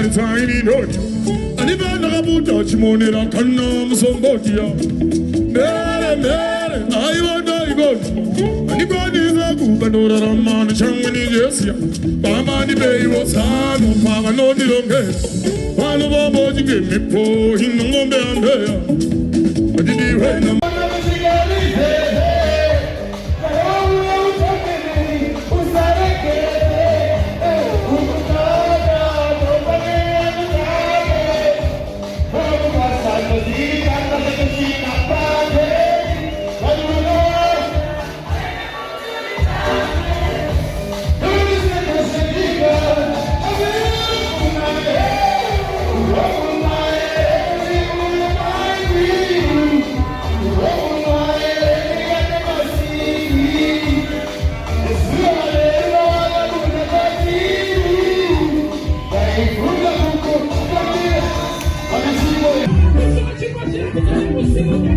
a tiny note. And if I never put touch money, I can know somebody. Mere, I want to go. And if I need a good, but no, I'm man, Changani, yes, yeah. Bamani Bay was hard, no, Papa, no, you don't get. One of our body gave me poor, in the moment I'm there. But did you wait? Você